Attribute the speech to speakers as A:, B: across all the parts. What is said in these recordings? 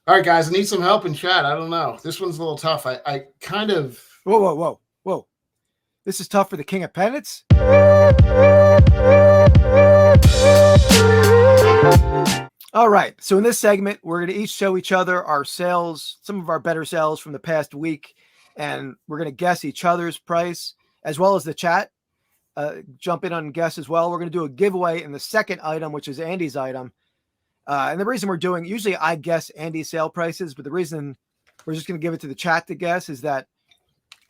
A: All right, guys, I need some help in chat. I don't know. This one's a little tough. I kind of.
B: Whoa. This is tough for the King of Pennants. All right. So in this segment, we're going to each show each other our sales, some of our better sales from the past week, and we're going to guess each other's price as well as the chat. Jump in on guess as well. We're going to do a giveaway in the second item, which is Andy's item. And the reason we're doing, usually I guess Andy's sale prices, but the reason we're just going to give it to the chat to guess is that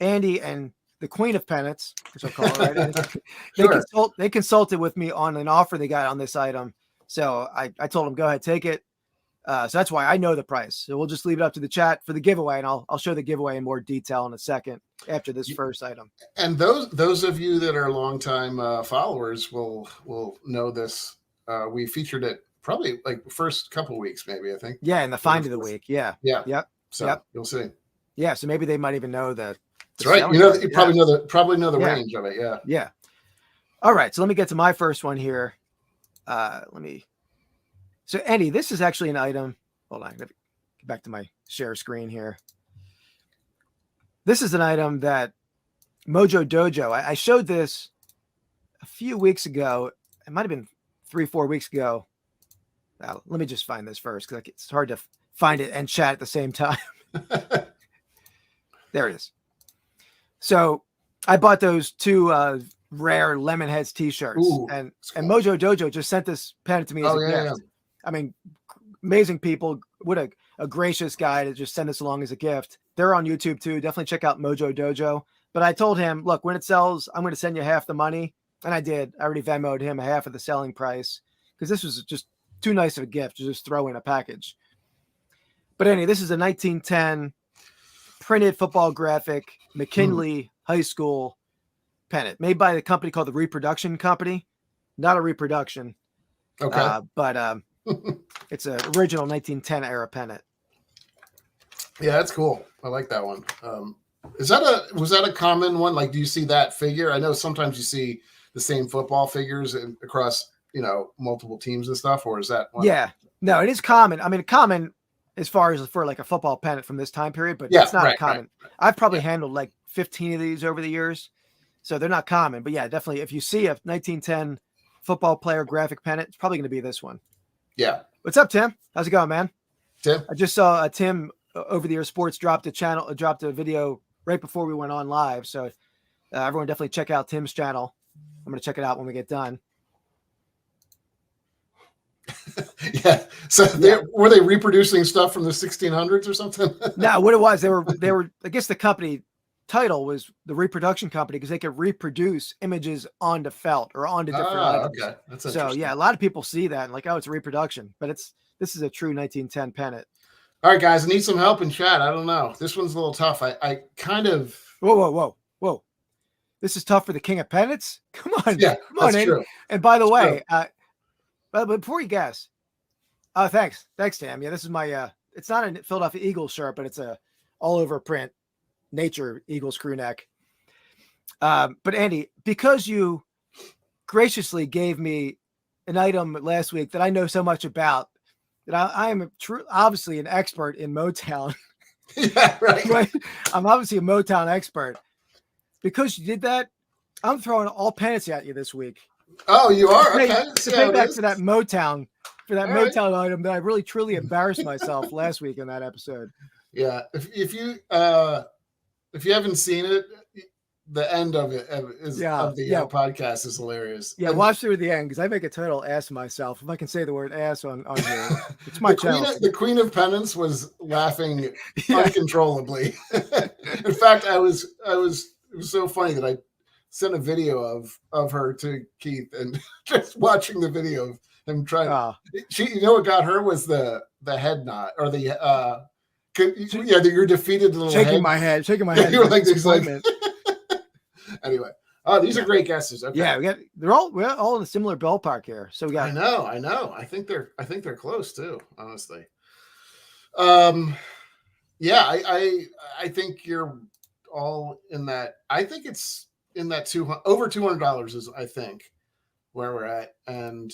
B: Andy and the Queen of Pennants, which I'll call her, right? They consulted with me on an offer they got on this item. So I told them, go ahead, take it. So that's why I know the price. So we'll just leave it up to the chat for the giveaway, and I'll show the giveaway in more detail in a second after this first item.
A: And those of you that are longtime followers will know this. We featured it probably like the first couple of weeks, maybe, I think.
B: Yeah, in the find of the week. Yeah.
A: Yep. So you'll see.
B: Yeah, so maybe they might even know that.
A: That's right. You probably know the range of it. Yeah.
B: Yeah. All right. So let me get to my first one here. So Andy, this is actually an item. Hold on. Let me get back to my share screen here. This is an item that Mojo Dojo, I showed this a few weeks ago. It might have been 3-4 weeks ago. Now, let me just find this first because it's hard to find it and chat at the same time. There it is. So I bought those two rare Lemonheads t-shirts.
A: Ooh,
B: and
A: cool.
B: Mojo Dojo just sent this pennant to me as a gift. Yeah. I mean, amazing people. What a gracious guy to just send this along as a gift. They're on YouTube too. Definitely check out Mojo Dojo. But I told him, look, when it sells, I'm going to send you half the money. And I did. I already Venmo'd him half of the selling price because this was just too nice of a gift to just throw in a package. But anyway, this is a 1910 printed football graphic McKinley High School pennant made by the company called the Reproduction Company. Not a reproduction.
A: Okay.
B: But it's an original 1910 era pennant.
A: Yeah, that's cool. I like that one. Was that a common one? Like, do you see that figure? I know sometimes you see the same football figures across, multiple teams and stuff, or is that one?
B: Yeah, no, it is common. I mean, common as far as for like a football pennant from this time period, but it's not common. Right. I've probably handled like 15 of these over the years, so they're not common. But yeah, definitely, if you see a 1910 football player graphic pennant, it's probably going to be this one.
A: Yeah.
B: What's up, Tim? How's it going, man?
A: Tim?
B: I just saw Tim Over the Air Sports dropped a video right before we went on live. So everyone definitely check out Tim's channel. I'm going to check it out when we get done.
A: Yeah. So were they reproducing stuff from the 1600s or something?
B: No, what it was, they were, I guess the company title was the Reproduction Company because they could reproduce images onto felt or onto different items. Okay. That's interesting. So yeah, a lot of people see that and like, oh, it's a reproduction, but this is a true 1910 pennant.
A: All right, guys, I need some help in chat. I don't know. This one's a little tough. I kind of.
B: Whoa. This is tough for the King of Pennants. Come on.
A: Yeah,
B: come on,
A: true.
B: And by the way, but before you guess, thanks, Tam. Yeah, this is my, it's not a Philadelphia Eagles shirt, but it's a all over print nature Eagles crew neck. But Andy, because you graciously gave me an item last week that I know so much about, that I am obviously an expert in Motown.
A: Yeah, right.
B: I'm obviously a Motown expert. Because you did that, I'm throwing all pennants at you this week.
A: Oh, you are? Okay.
B: To pay back for that Motown, item that I really truly embarrassed myself last week in that episode.
A: Yeah. If you haven't seen it, the end of it of the podcast is hilarious.
B: Yeah, watch through the end because I make a total ass of myself. If I can say the word ass on here, it's my channel.
A: The Queen of Pennants was laughing uncontrollably. In fact, it was so funny that I sent a video of her to Keith and just watching the video of him trying. What got her was the head knot or the you're defeated.
B: Shaking my head.
A: You were like anyway. Oh, these are great guesses. Okay.
B: Yeah, we're all in a similar ballpark here. So we got.
A: I know. I think they're close too. Honestly. Yeah, I think you're all in that. I think it's in that over $200 is I think where we're at, and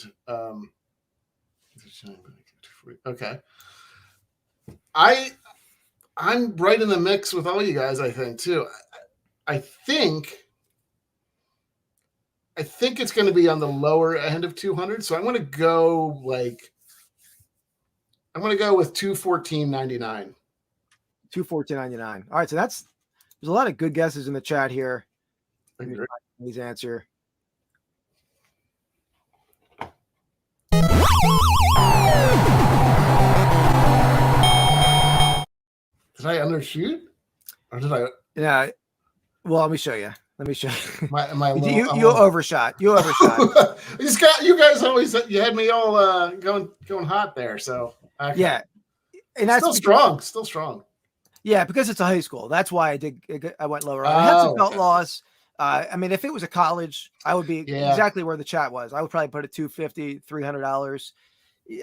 A: okay. I'm right in the mix with all you guys, I think, too. I think it's going to be on the lower end of 200. So I'm going to go with 214.99.
B: 214.99. All right, so there's a lot of good guesses in the chat here. Please answer.
A: Did I undershoot? Or did I?
B: Yeah. Well, let me show you. You overshot. You overshot.
A: You guys always had me all going hot there. So
B: yeah, and that's
A: still strong.
B: Yeah, because it's a high school. That's why I went lower. I had some belt loss. I mean, if it was a college, I would be exactly where the chat was. I would probably put it $250, $300.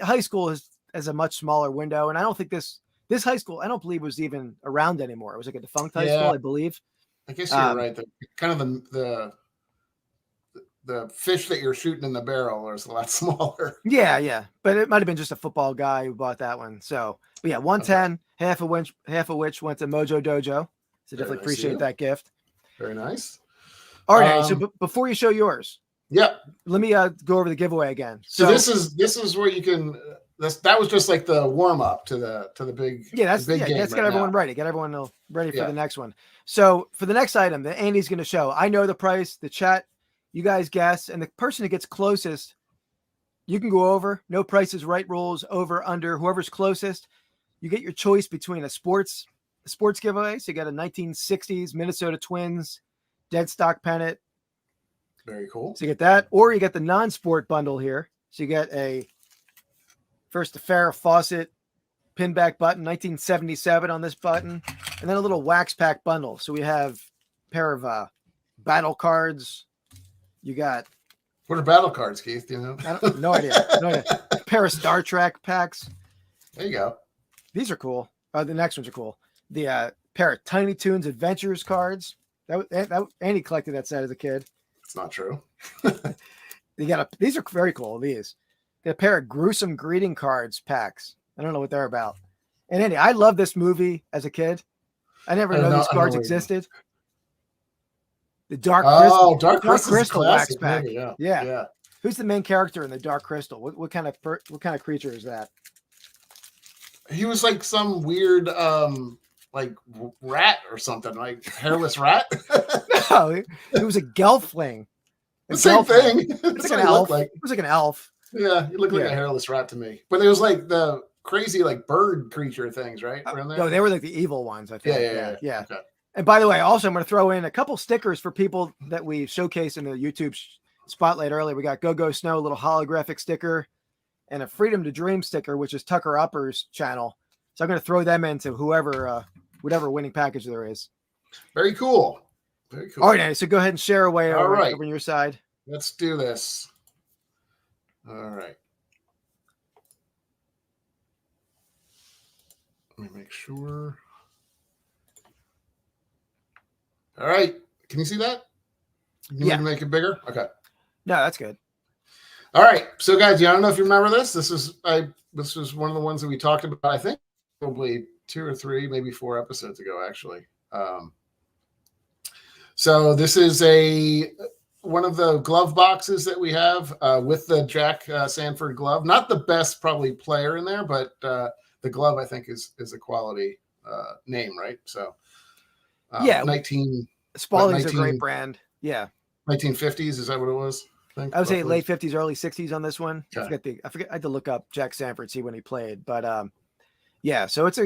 B: High school has a much smaller window, and I don't think this high school, I don't believe was even around anymore. It was like a defunct high school, I believe.
A: I guess you're right. Kind of the fish that you're shooting in the barrel is a lot smaller.
B: Yeah. But it might have been just a football guy who bought that one. So, but yeah, 110, half of which went to Mojo Dojo. So definitely appreciate that gift.
A: Very nice.
B: All right. So before you show yours,
A: let
B: me go over the giveaway again.
A: So this is where you can. That was just like the warm up to the big.
B: Yeah, that's
A: big game
B: get everyone ready. Get everyone ready for the next one. So for the next item that Andy's going to show, I know the price. The chat, you guys guess, and the person that gets closest, you can go over. No Price is Right rules. Over, under, whoever's closest. You get your choice between a sports giveaway. So you got a 1960s Minnesota Twins dead stock pennant.
A: Very cool.
B: So you get that, or you get the non-sport bundle here. So you get a Farrah Fawcett pinback button, 1977 on this button, and then a little wax pack bundle. So we have a pair of battle cards. You got
A: what are battle cards, Keith? Do you know?
B: No idea. A pair of Star Trek packs.
A: There you go.
B: These are cool. The next ones are cool. The pair of Tiny Toons Adventures cards. That Andy collected that set as a kid.
A: It's not true.
B: These are very cool. These. A pair of Gruesome Greeting cards packs. I don't know what they're about. And Andy, I love this movie as a kid. I never knew these cards existed. The Dark Crystal.
A: Dark Crystal
B: wax pack.
A: Movie,
B: yeah. Who's the main character in the Dark Crystal? What kind of creature is that?
A: He was like some weird like rat or something, like hairless rat.
B: No, he was a gelfling.
A: The same thing.
B: It's like an elf. It was like an elf.
A: Yeah, he looked like a hairless rat to me. But it was like the crazy like bird creature things, right?
B: No, they were like the evil ones, I think.
A: Yeah. Okay.
B: And by the way, also I'm going to throw in a couple stickers for people that we showcased in the YouTube spotlight earlier. We got Go Snow, a little holographic sticker, and a Freedom to Dream sticker, which is Tucker Upper's channel. So I'm going to throw them into whatever winning package there is.
A: Very cool.
B: All right, Andy, so go ahead and share away over on your side.
A: Let's do this. All right. Let me make sure. All right. Can you see that? You need to make it bigger? Okay.
B: No, that's good.
A: All right. So guys, I don't know if you remember this. This was one of the ones that we talked about, I think probably 2 or 3, maybe 4 episodes ago, actually. So this is one of the glove boxes that we have with the Jack Sanford glove. Not the best probably player in there, but the glove I think is a quality name, right? So
B: Spalding's a great brand. Yeah.
A: 1950s, is that what it was?
B: I would say late 50s, early 60s on this one. Okay. I forget. I had to look up Jack Sanford, see when he played, but so it's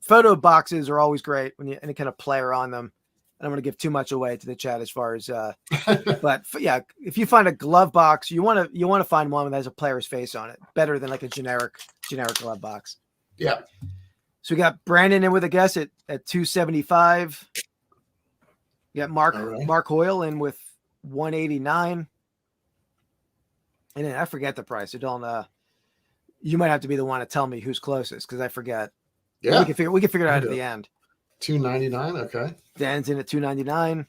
B: photo boxes are always great when you any kind of player on them. I don't want to give too much away to the chat as far as, but if you find a glove box, you want to find one that has a player's face on it, better than like a generic glove box.
A: Yeah.
B: So we got Brandon in with a guess at 275. You got Mark Hoyle in with 189. And then I forget the price. I don't. You might have to be the one to tell me who's closest because I forget.
A: Yeah,
B: we can figure it out at the end.
A: 299. Okay.
B: Dan's in at 299.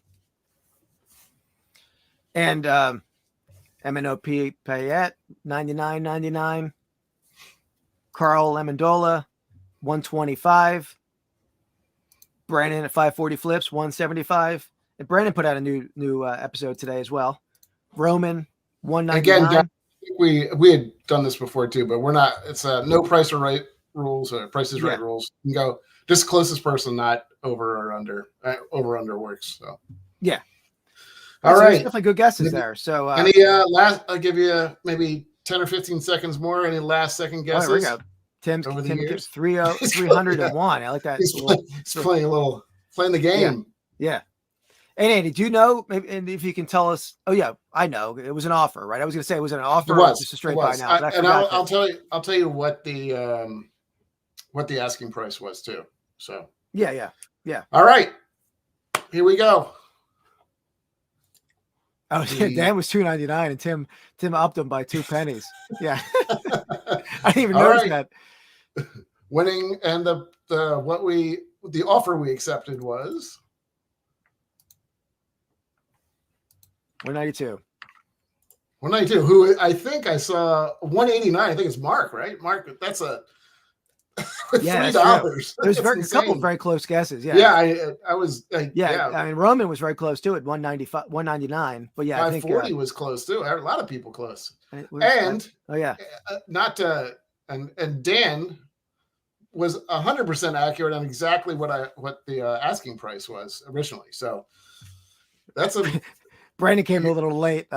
B: And MNOP Payette 99.99. Carl Amendola 125. Brandon at 540 flips, 175. And Brandon put out a new episode today as well. Roman, 199.
A: Again, guys, we had done this before too, but we're not. It's no price or right rules or Price is Right rules. You can go just closest person, not over or under. Over under works. So
B: yeah.
A: All
B: so
A: right,
B: definitely good guesses there. So
A: any last? I'll give you maybe 10 or 15 seconds more. Any last second guesses?
B: There we go. Tim 301. I like that.
A: He's playing the game.
B: Yeah. And Andy, do you know? Maybe, and if you can tell us. Oh yeah, I know it was an offer, right? I was going to say it was an offer.
A: It was
B: just a straight
A: buy
B: now.
A: I'll tell you what the asking price was too. So
B: yeah.
A: All right, here we go.
B: Oh, Dan was $2.99, and Tim upped him by 2 pennies. Yeah, I didn't even notice that.
A: Winning and the offer we accepted was
B: 192.
A: 192. Who I think I saw 189. I think it's Mark, right? Mark, that's a $3.
B: There's a couple of very close guesses. Yeah.
A: Yeah, I was.
B: Yeah, I mean Roman was very close to it, 195, 199. But yeah, I think
A: 540 was close too. A lot of people close. And Dan was 100% accurate on exactly what the asking price was originally. So that's a.
B: Brandon came a little late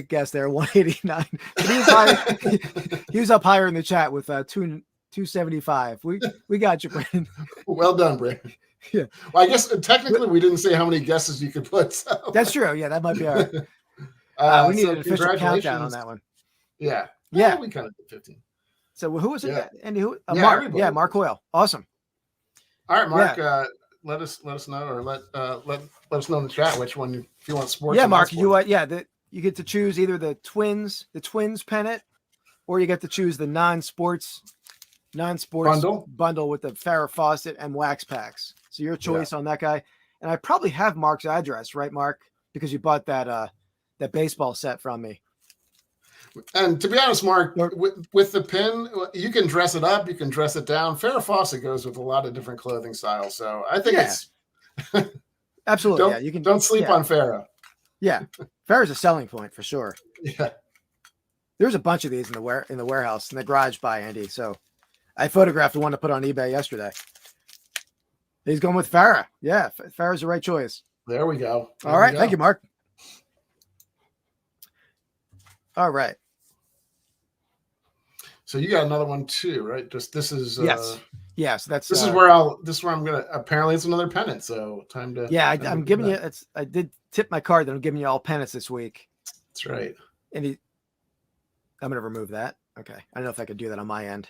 B: guess there, 189. But he was up higher in the chat with 275. We got you, Brandon.
A: Well done, Brandon.
B: Yeah.
A: Well, I guess technically we didn't say how many guesses you could put. So.
B: That's true. Yeah, that might be our. We need an official countdown on that one.
A: Yeah.
B: Yeah.
A: We kind of did 15.
B: So who was it?
A: Yeah.
B: Andy, who?
A: Mark.
B: Everybody. Yeah, Mark Hoyle. Awesome.
A: All right, Mark. Yeah. Let us know, or let us know in the chat which one if you want sports.
B: Yeah, Mark. You you get to choose either the Twins pennant, or you get to choose the non-sports bundle with the Farrah Fawcett and wax packs. So your choice on that guy. And I probably have Mark's address, right, Mark? Because you bought that baseball set from me.
A: And to be honest, Mark, with the pin, you can dress it up, you can dress it down. Farrah Fawcett goes with a lot of different clothing styles, so I think it's
B: absolutely.
A: Don't sleep on Farrah.
B: Yeah, Farrah's a selling point for sure.
A: Yeah,
B: there's a bunch of these in the warehouse in the garage by Andy. So I photographed the one to put on eBay yesterday. He's going with Farrah. Yeah, Farrah's the right choice.
A: There we go.
B: All right, thank you, Mark. All right.
A: So you got another one too, right? Just this is
B: yes. So
A: this is where I'm gonna. Apparently, it's another pennant. So time to.
B: Yeah, I'm giving you. I did tip my card that I'm giving you all pennants this week.
A: That's right.
B: And I'm gonna remove that. Okay, I don't know if I could do that on my end.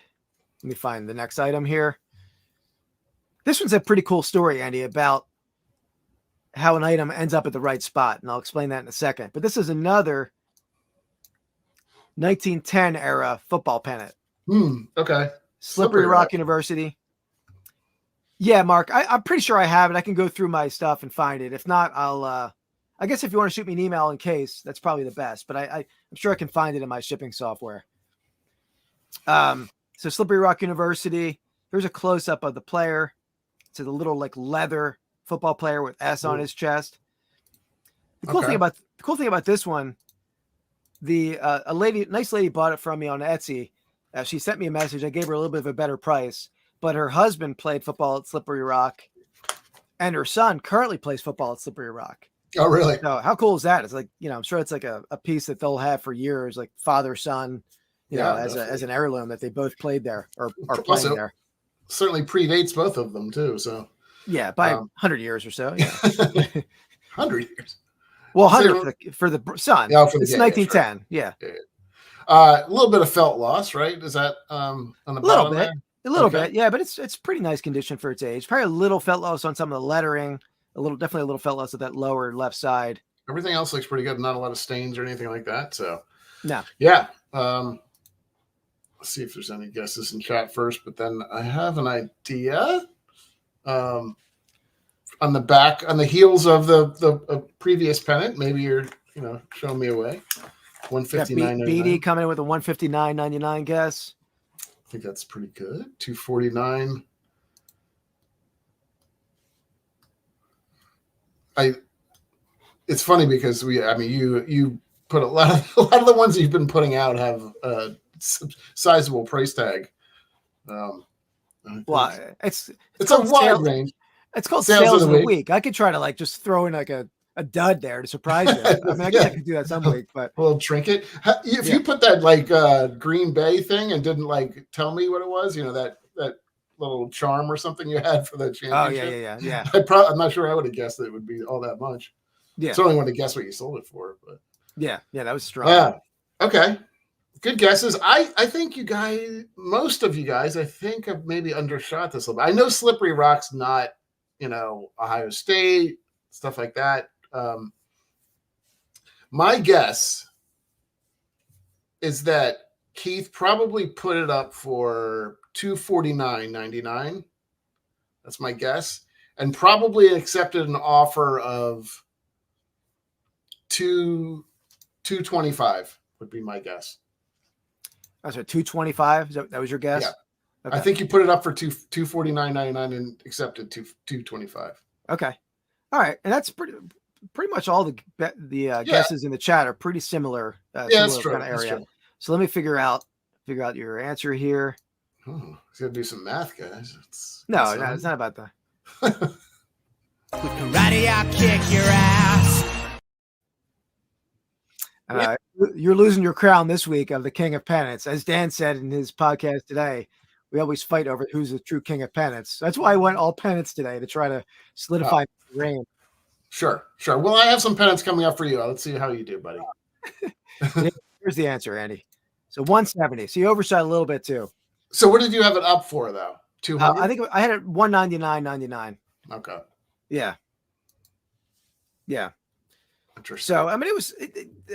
B: Let me find the next item here. This one's a pretty cool story, Andy, about how an item ends up at the right spot, and I'll explain that in a second. But this is another 1910 era football pennant.
A: Okay.
B: Slippery Rock University. Yeah, Mark, I'm pretty sure I have it. I can go through my stuff and find it. If not, I guess if you want to shoot me an email in case, that's probably the best. But I'm sure I can find it in my shipping software. So Slippery Rock University. Here's a close up of the player. It's a little like leather football player with S on his chest. The cool thing about this one. A nice lady bought it from me on Etsy. She sent me a message. I gave her a little bit of a better price, but her husband played football at Slippery Rock, and her son currently plays football at Slippery Rock.
A: Oh, really?
B: So how cool is that? It's like, I'm sure it's like a piece that they'll have for years, like father, son, as an heirloom that they both played there or are playing there.
A: Certainly predates both of them too. So
B: yeah, by 100 years or so. Yeah.
A: 100 years.
B: Well, 100 for the son.
A: Yeah,
B: it's 1910. Right. Yeah.
A: A little bit of felt loss, right? Is that on the bottom there?
B: A little bit, yeah, but it's pretty nice condition for its age. Probably a little felt loss on some of the lettering. Definitely a little felt loss at that lower left side.
A: Everything else looks pretty good. Not a lot of stains or anything like that. So
B: no.
A: Yeah. Let's see if there's any guesses in chat first, but then I have an idea. On the back, on the heels of the previous pennant, maybe you're showing me a way. $159.99.
B: BD coming in with a $159.99 guess.
A: I think that's pretty good. 249. It's funny because you put a lot of the ones you've been putting out have a sizable price tag.
B: Well, it's
A: a wide range.
B: It's called sales of the week. I could try to just throw in like a dud there to surprise you. I mean, I guess I could do that some week, but
A: a little trinket. If you put that Green Bay thing and didn't tell me what it was, that little charm or something you had for the championship.
B: Oh yeah.
A: I'm not sure I would have guessed that it would be all that much.
B: Yeah.
A: Certainly want to guess what you sold it for, but
B: yeah, that was strong.
A: Yeah. Okay. Good guesses. I think most of you guys, I think have maybe undershot this a little bit. I know Slippery Rock's not, Ohio State, stuff like that. My guess is that Keith probably put it up for $249.99. That's my guess. And probably accepted an offer of $225 would be my guess.
B: Oh, so $225? That was your guess?
A: Yeah.
B: Okay.
A: I think you put it up for $249.99 and accepted $225.
B: Okay. All right. And that's pretty much all the guesses in the chat are pretty similar.
A: That's true.
B: Kind of area. So let me figure out your answer here.
A: Oh, he's got to do some math, guys.
B: No, it's not about that.
C: With karate, I'll kick your ass.
B: You're losing your crown this week of the King of Pennants. As Dan said in his podcast today, we always fight over who's the true King of Pennants. That's why I went all pennants today, to try to solidify the reign.
A: Sure. Well, I have some pennants coming up for you. Let's see how you do, buddy.
B: Here's the answer, Andy. So 170. So you overshot a little bit too.
A: So what did you have it up for though? 200?
B: I think I had it 199.99.
A: Okay.
B: Yeah.
A: Interesting.
B: So, I mean,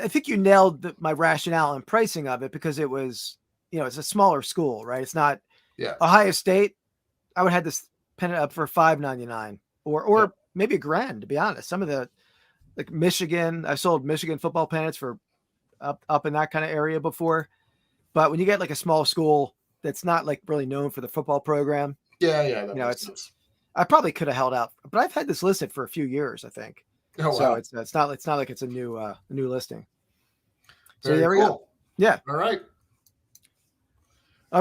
B: I think you nailed my rationale and pricing of it, because it was, it's a smaller school, right? It's not Ohio State. I would have this pennant up for $5.99 or maybe $1,000, to be honest. Some of the, like Michigan, I sold Michigan football pennants for up in that kind of area before. But when you get like a small school that's not like really known for the football program.
A: Yeah.
B: I probably could have held out, but I've had this listed for a few years, I think.
A: Oh, wow.
B: So it's not like it's a new listing.
A: Very
B: so there we go. Yeah.
A: All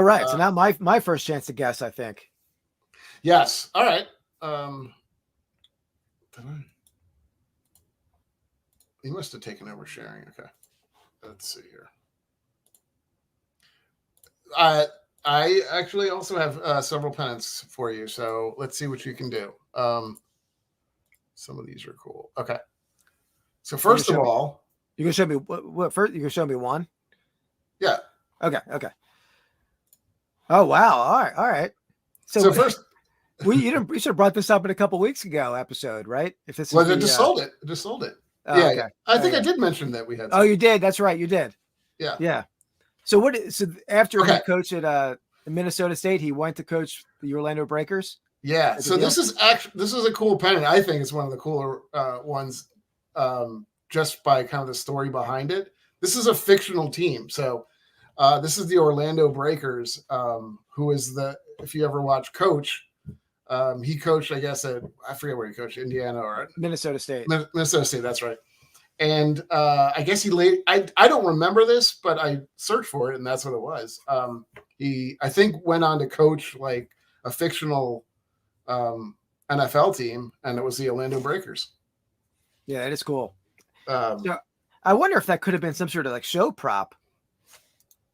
A: right.
B: So now my first chance to guess, I think.
A: Yes. All right. You must have taken over sharing. Okay. Let's see here. I actually also have several pennants for you, so let's see what you can do. Some of these are cool. Okay. So first of all,
B: you can show me what first. You can show me one.
A: Yeah.
B: Okay. Oh wow! All right. So
A: first,
B: we should have brought this up in a couple weeks ago episode, right? If this
A: I just sold it.
B: Oh,
A: yeah.
B: Okay.
A: I think I did mention that we had.
B: Oh, you did. That's right. You did.
A: Yeah.
B: So after he coached at Minnesota State, he went to coach the Orlando Breakers.
A: Yeah. So this is a cool pennant. I think it's one of the cooler ones, just by kind of the story behind it. This is a fictional team. So this is the Orlando Breakers, who is if you ever watch Coach, he coached, I guess, I forget where he coached, Indiana or
B: Minnesota State.
A: Minnesota State, that's right. And I guess I don't remember this, but I searched for it, and that's what it was. He, I think, went on to coach like a fictional NFL team, and it was the Orlando Breakers.
B: Yeah, it is cool. I wonder if that could have been some sort of like show prop.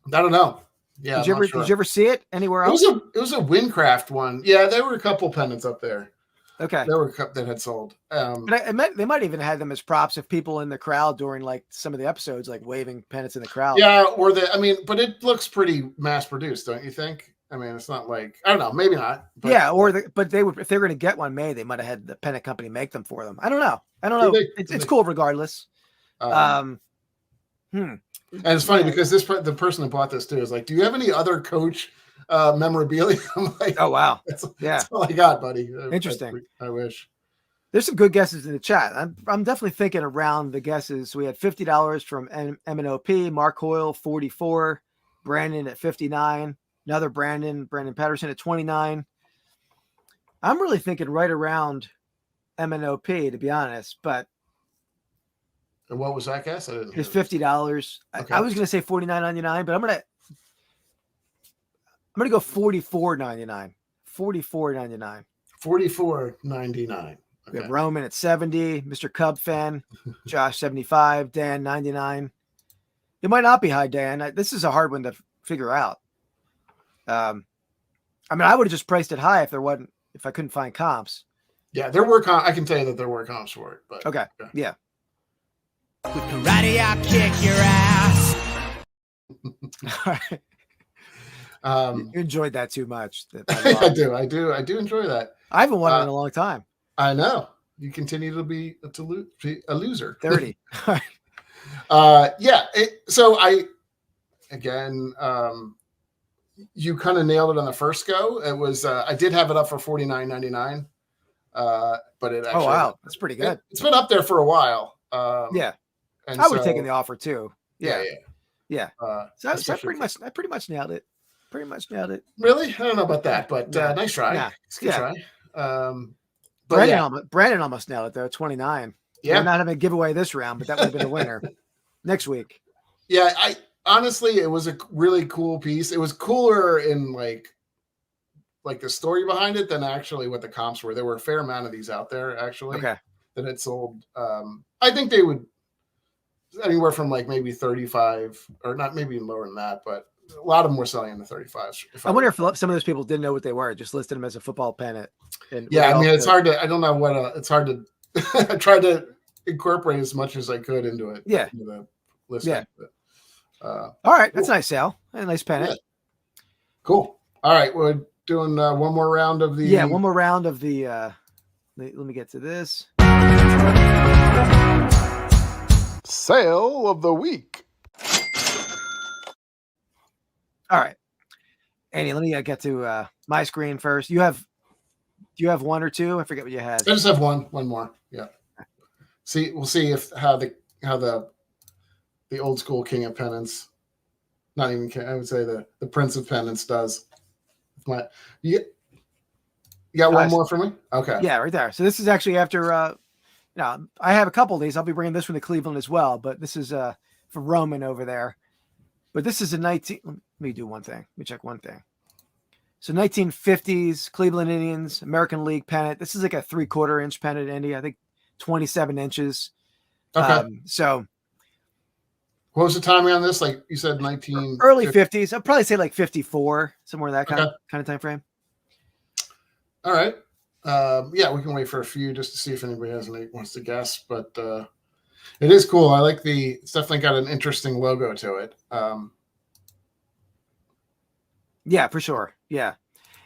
A: I don't know. Yeah.
B: Did you ever see it anywhere else?
A: It was a Windcraft one. Yeah, there were a couple pennants up there.
B: Okay.
A: There were a couple that had sold.
B: But they might even have them as props if people in the crowd during like some of the episodes, like waving pennants in the crowd.
A: Yeah, but it looks pretty mass produced, don't you think? I mean, it's not like, I don't know, maybe not. But,
B: yeah, but they would, if they were going to get one made, they might have had the pennant company make them for them. I don't know. It's cool regardless.
A: And it's funny because the person that bought this too is like, do you have any other Coach memorabilia? I'm like,
B: oh wow,
A: that's all I got, buddy.
B: Interesting.
A: I wish.
B: There's some good guesses in the chat. I'm definitely thinking around the guesses. We had $50 from M&OP, Mark Hoyle 44, Brandon at 59, Another Brandon Patterson at 29. I'm really thinking right around MNOP, to be honest, but
A: And what was that guess? I didn't hear.
B: it's $50.
A: Okay.
B: I was going to say $49.99, but I'm going to go $44.99. $44.99.
A: $44.99.
B: We
A: Okay.
B: have Roman at 70, Mr. Cub fan, Josh 75, Dan 99. It might not be high, Dan. This is a hard one to figure out. I mean, I would have just priced it high if I couldn't find comps.
A: Yeah, there were I can tell you that there were comps for it. But
B: Okay. Yeah.
C: With karate, I'll kick your ass.
B: All right. You enjoyed that too much.
A: I do enjoy that.
B: I haven't won it in a long time.
A: I know. You continue to be a loser.
B: 30.
A: Yeah. You kind of nailed it on the first go. It was I did have it up for $49.99. But it actually,
B: oh wow, that's pretty good.
A: It's been up there for a while.
B: Yeah.
A: And
B: I would have taken the offer too. Yeah. So I pretty much nailed it.
A: Really? I don't know about that, but nice try.
B: Yeah.
A: It's a good try.
B: Brandon almost nailed it though. 29.
A: Yeah.
B: We're not having a giveaway this round, but that would have been a winner next week.
A: Yeah. Honestly, it was a really cool piece. It was cooler in like the story behind it than actually what the comps were. There were a fair amount of these out there actually that had sold. I think they would anywhere from like maybe 35 or not, maybe even lower than that, but a lot of them were selling in the 35s.
B: I wonder if some of those people didn't know what they were, just listed them as a football pennant.
A: Yeah, I mean, it's hard to, I don't know what, it's hard to, I tried to incorporate as much as I could into it.
B: Yeah.
A: Into the listing.
B: Yeah.
A: But,
B: all right.
A: Cool.
B: That's nice, Sal. A nice pennant.
A: Yeah. Cool. All right. We're doing one more round of the.
B: Yeah, one more round of the. Let me get to this.
A: Sale of the week.
B: All right, Andy. Let me get to my screen first. Do you have one or two? I forget what you had.
A: I just have one more. Yeah. We'll see if how the old school King of Pennants, not even I would say the Prince of Pennants does. You got one more for me? Okay.
B: Yeah, right there. So this is actually after. Now I have a couple of these. I'll be bringing this one to Cleveland as well, but this is for Roman over there. But this is a 19. Let me do one thing. Let me check one thing. So 1950s Cleveland Indians American League pennant. This is like a 3/4 inch pennant, Andy. I think 27 inches.
A: Okay.
B: So
A: what was the timing on this? Like you said,
B: early 50s. I'd probably say like 54, somewhere in that kind of time frame.
A: All right. Yeah, we can wait for a few just to see if anybody wants to guess, but it is cool. I like it's definitely got an interesting logo to it.
B: Yeah, for sure. Yeah.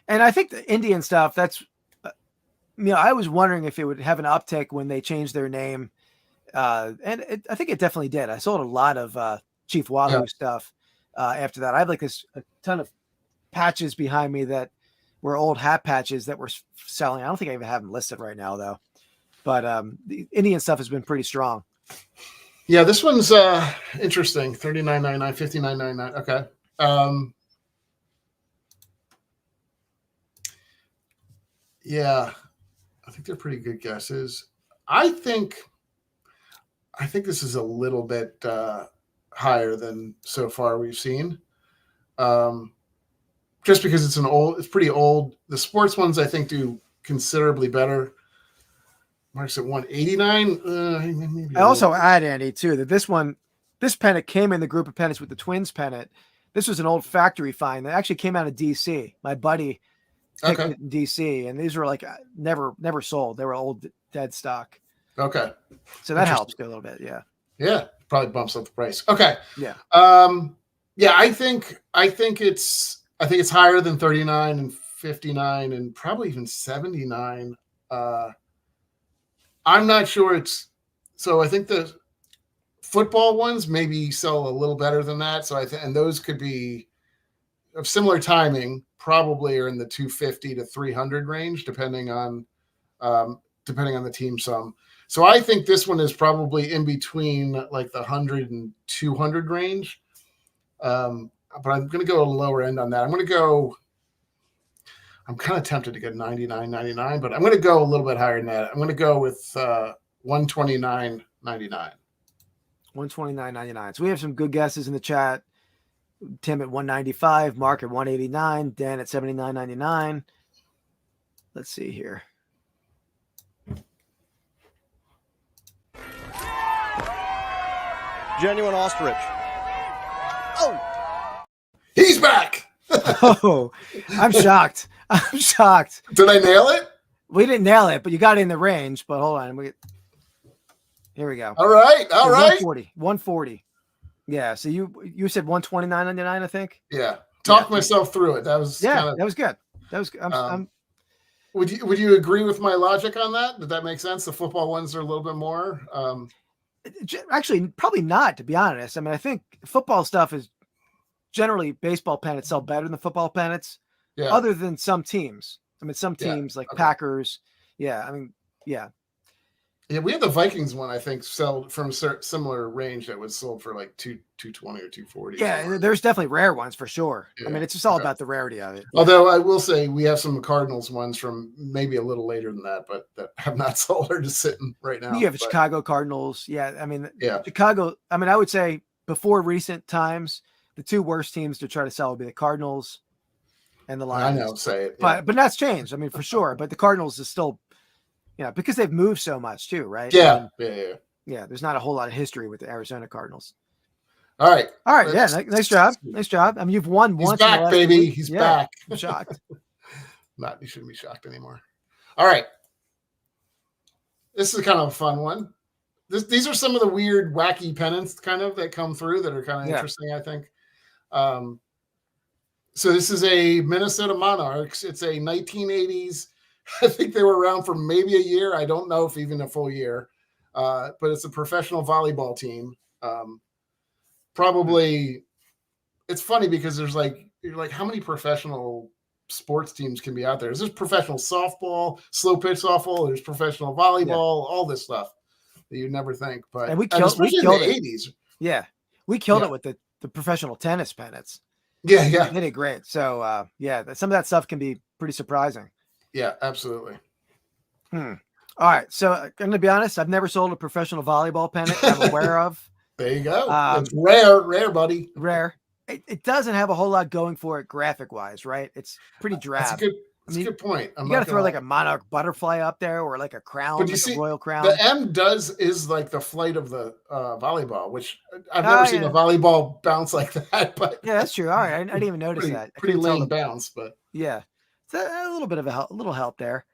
B: And I think the Indian stuff, that's, I was wondering if it would have an uptick when they changed their name. I think it definitely did. I sold a lot of Chief Wahoo stuff after that. I have like a ton of patches behind me that were old hat patches that were selling. I don't think I even have them listed right now though, but the Indian stuff has been pretty strong.
A: Yeah, this one's interesting. $39.99, $59.99. Okay. Yeah, I think they're pretty good guesses. I think this is a little bit higher than so far we've seen. Just because it's pretty old. The sports ones I think do considerably better. Marks at 189.
B: I also add, Andy, too, that this pennant came in the group of pennants with the Twins pennant. This was an old factory find that actually came out of DC. My buddy picked it in DC, and these were like never sold. They were old dead stock.
A: Okay.
B: So that helps a little bit. Yeah.
A: Yeah. Probably bumps up the price. Okay.
B: Yeah.
A: Yeah, I think it's higher than 39 and 59 and probably even 79. I'm not sure so I think the football ones maybe sell a little better than that. So and those could be of similar timing, probably are in the 250 to 300 range, depending on the team sum. So I think this one is probably in between like the 100 and 200 range. but I'm going to go a lower end on that. I'm kind of tempted to get 99.99, but I'm going to go a little bit higher than that. I'm going to go with 129.99.
B: 129.99. So we have some good guesses in the chat. Tim at 195, Mark at 189, Dan at 79.99. Let's see here.
D: Genuine ostrich. Oh,
A: He's back.
B: Oh, I'm shocked. I'm shocked.
A: Did I nail it?
B: We didn't nail it, but you got it in the range. But hold on. Here we go.
A: All right.
B: 140. Yeah. So you said 129.99, I think.
A: Yeah. Talk myself through it. That was
B: that was good. That was good.
A: Would you agree with my logic on that? Did that make sense? The football ones are a little bit more.
B: Actually, probably not, to be honest. I mean, I think football stuff is generally baseball pennants sell better than the football pennants, other than some teams. I mean, some teams like Packers. Yeah. I mean, yeah.
A: Yeah, we had the Vikings one, I think, sell from a similar range that was sold for like 220 or 240.
B: Yeah, there's definitely rare ones for sure. Yeah. I mean, it's just all about the rarity of it.
A: Although I will say we have some Cardinals ones from maybe a little later than that, but that have not sold or just sitting right now.
B: You have Chicago Cardinals. Yeah, I mean, Chicago. I mean, I would say before recent times, the two worst teams to try to sell would be the Cardinals and the Lions.
A: I know, say it.
B: But that's changed. I mean, for sure. But the Cardinals is still, because they've moved so much too, right?
A: Yeah,
B: yeah. There's not a whole lot of history with the Arizona Cardinals.
A: All right.
B: Yeah. Nice job. Nice job. I mean, you've won once.
A: He's back, baby. He's back.
B: I'm shocked.
A: You shouldn't be shocked anymore. All right. This is kind of a fun one. These are some of the weird, wacky pennants kind of that come through that are kind of interesting, I think. So this is a Minnesota Monarchs. It's a 1980s. I think they were around for maybe a year. I don't know if even a full year. But it's a professional volleyball team. Probably, it's funny because you're like, how many professional sports teams can be out there? There's professional softball, slow pitch softball. There's professional volleyball, all this stuff that you'd never think. But
B: and we killed
A: in the 80s.
B: Yeah, we killed it with the professional tennis pennants.
A: Yeah,
B: they did great. So some of that stuff can be pretty surprising.
A: Yeah, absolutely.
B: All right, so I'm going to be honest. I've never sold a professional volleyball pennant I'm aware of.
A: There you go. It's rare, buddy.
B: Rare. It doesn't have a whole lot going for it graphic-wise, right? It's pretty drab.
A: That's a good point.
B: You got to throw like a monarch butterfly up there or like a crown,
A: but
B: a royal crown.
A: The M is like the flight of the volleyball, which I've never seen a volleyball bounce like that. But
B: yeah, that's true. All right, I didn't even notice that.
A: Pretty lame bounce, but
B: yeah, it's a little bit of a little help there.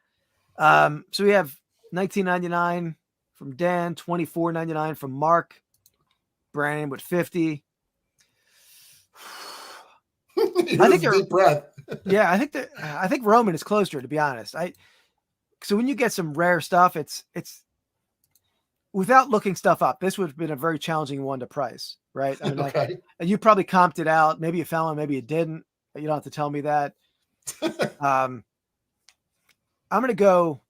B: So we have $19.99 from Dan, $24.99 from Mark, Brandon with 50.
A: I think deep breath.
B: Yeah, I think Roman is closer, to be honest. So when you get some rare stuff, it's without looking stuff up, this would have been a very challenging one to price, right? I mean, and you probably comped it out. Maybe you found one, maybe you didn't. You don't have to tell me that. I'm gonna go.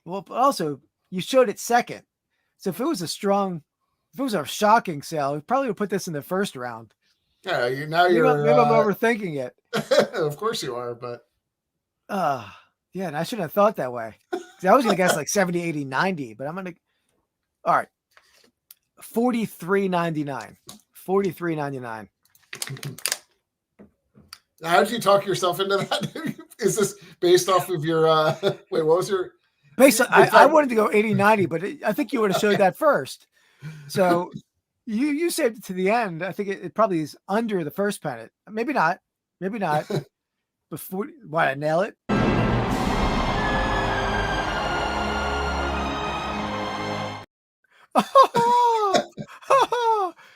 B: Well, but also you showed it second. So if it was a shocking sale, we probably would put this in the first round.
A: Yeah, maybe I'm
B: overthinking it.
A: Of course you are, but
B: yeah, and I shouldn't have thought that way. See, I was gonna guess like 70, 80, 90, but I'm gonna all right. $43.99. $43.99.
A: How did you talk yourself into that? Is this based off of your wait, what was your
B: I wanted to go 80, 90, but I think you would have showed that first. So you saved it to the end. I think it probably is under the first pennant. Maybe not. Before what, I nail it?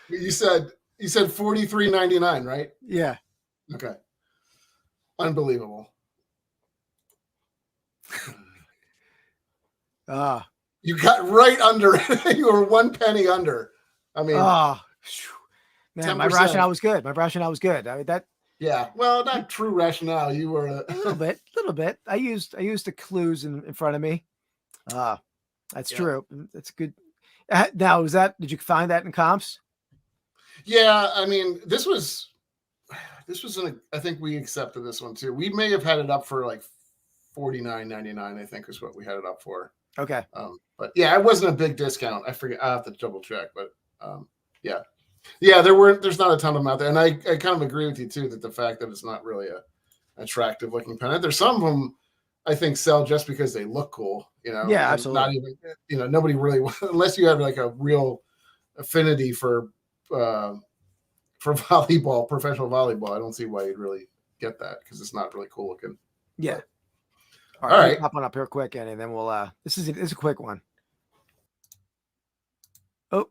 A: You said $43.99, right?
B: Yeah.
A: Okay. Unbelievable. You got right under it. You were 1 penny under. I mean,
B: man, my rationale was good. I mean, that.
A: Yeah, well, not true rationale. You were
B: a little bit. I used the clues in front of me. That's true. That's good. Now, did you find that in comps?
A: Yeah, I mean, this was this was I think we accepted this one too. We may have had it up for like $49.99. I think is what we had it up for.
B: Okay.
A: But yeah, it wasn't a big discount. I forget. I have to double check, but yeah. There's not a ton of them out there, and I kind of agree with you too that the fact that it's not really a attractive looking pennant. There's some of them I think sell just because they look cool.
B: Yeah, absolutely.
A: Not even nobody really unless you have like a real affinity for volleyball, professional volleyball. I don't see why you'd really get that because it's not really cool looking.
B: Yeah.
A: All right.
B: Pop one up here quick, and then we'll. This is a quick one. Oh,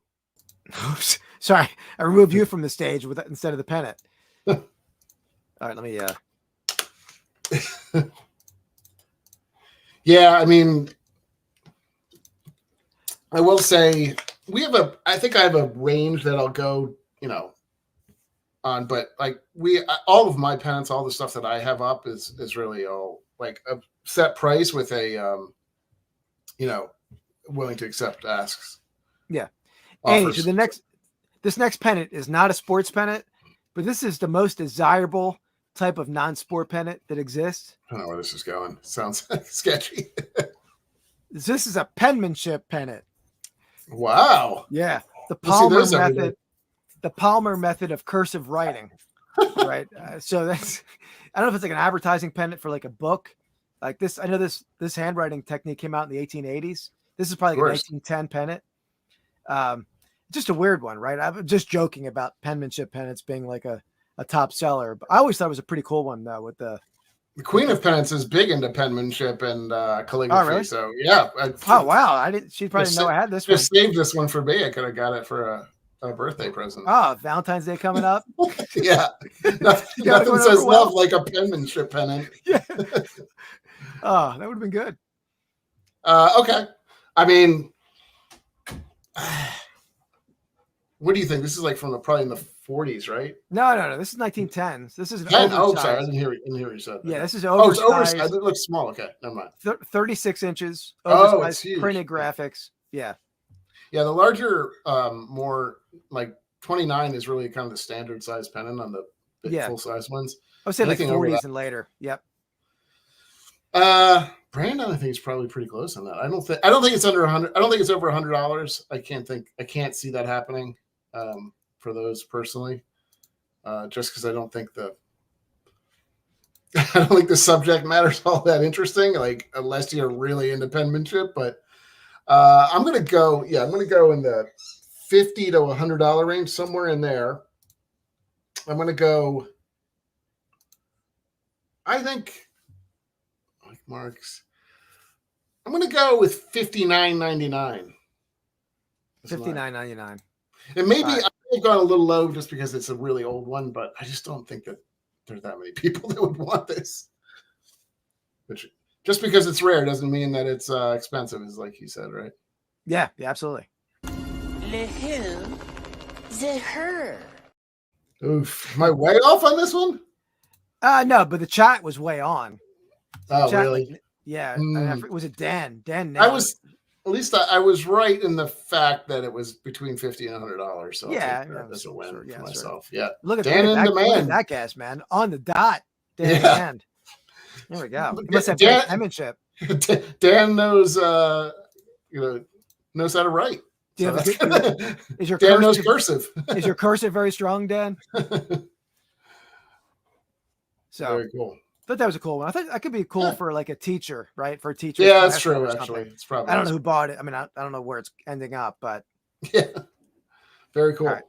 B: oops. Sorry, I removed you from the stage instead of the pennant. All right, let me.
A: Yeah, I mean, I will say I think I have a range that I'll go, on, but like all of my pennants, all the stuff that I have up is really all like a set price with a, willing to accept asks.
B: Yeah.
A: Offers.
B: Andy, so this next pennant is not a sports pennant, but this is the most desirable type of non-sport pennant that exists.
A: I don't know where this is going. Sounds sketchy.
B: This is a penmanship pennant.
A: Wow.
B: Yeah. The
A: We'll
B: Palmer method. The Palmer method of cursive writing. Right. So that's, I don't know if it's like an advertising pennant for like a book like this. I know this handwriting technique came out in the 1880s. This is probably like a 1910 pennant. Just a weird one, right? I'm just joking about penmanship pennants being like a top seller, but I always thought it was a pretty cool one though. With the
A: Queen of Pennants is big into penmanship and calligraphy.
B: Oh, really?
A: So yeah.
B: Oh wow! I didn't. She probably didn't know I had this one.
A: Just saved this one for me. I could have got it for a birthday present.
B: Oh, Valentine's Day coming up.
A: Yeah, nothing says love like a penmanship pennant.
B: Yeah. Oh, that would have been good.
A: Okay. I mean, what do you think? This is like from probably in the 40s, right?
B: No. This is 1910s. This is an
A: 10? Oh,
B: oversized.
A: sorry. I didn't hear what you said.
B: Yeah, this is
A: oversized.
B: oversized.
A: Oh, it's oversized. It looks small. Okay, never mind.
B: 36 inches.
A: Oh,
B: Oversized,
A: it's huge.
B: printed graphics. Yeah.
A: Yeah, the larger, more like 29 is really kind of the standard size pennant on the full size ones.
B: I would say like
A: Anything over
B: 40s
A: that.
B: and later. Yep.
A: Brandon, I think is probably pretty close on that. I don't think it's under 100. I don't think it's over $100. I can't see that happening for those personally. Just because I don't think the subject matter's all that interesting, like unless you're really into penmanship. But I'm gonna go in the $50 to $100 range, somewhere in there. I'm gonna go. I think, like Mark's, I'm gonna go with $59.99.
B: $59.99.
A: And maybe I've gone a little low just because it's a really old one, but I just don't think that there's that many people that would want this. Which, just because it's rare doesn't mean that it's expensive, is like you said, right?
B: Yeah, absolutely.
E: Le who, the her.
A: Oof. Am I way off on this one?
B: No, but the chat was way on.
A: Oh,
B: Chat,
A: really?
B: like, yeah. Was it Dan? Dan.
A: At least I was right in the fact that it was between $50 and $100. So
B: yeah,
A: I'll take that as a win for myself.
B: Sure.
A: Yeah.
B: Look at
A: Dan in demand.
B: Look at that gas, man. On the dot. Dan in
A: Yeah.
B: hand. There we go. He must have penmanship.
A: Dan knows knows how to write.
B: Is your
A: Dan
B: cursive,
A: knows cursive.
B: Is your cursive very strong, Dan? So
A: very cool.
B: Thought that was a cool one. I thought that could be cool for like a teacher, right? For a teacher.
A: Yeah, that's true. Actually, it's probably.
B: I don't know who bought it. I mean, I don't know where it's ending up, but
A: yeah, very cool.
B: All right.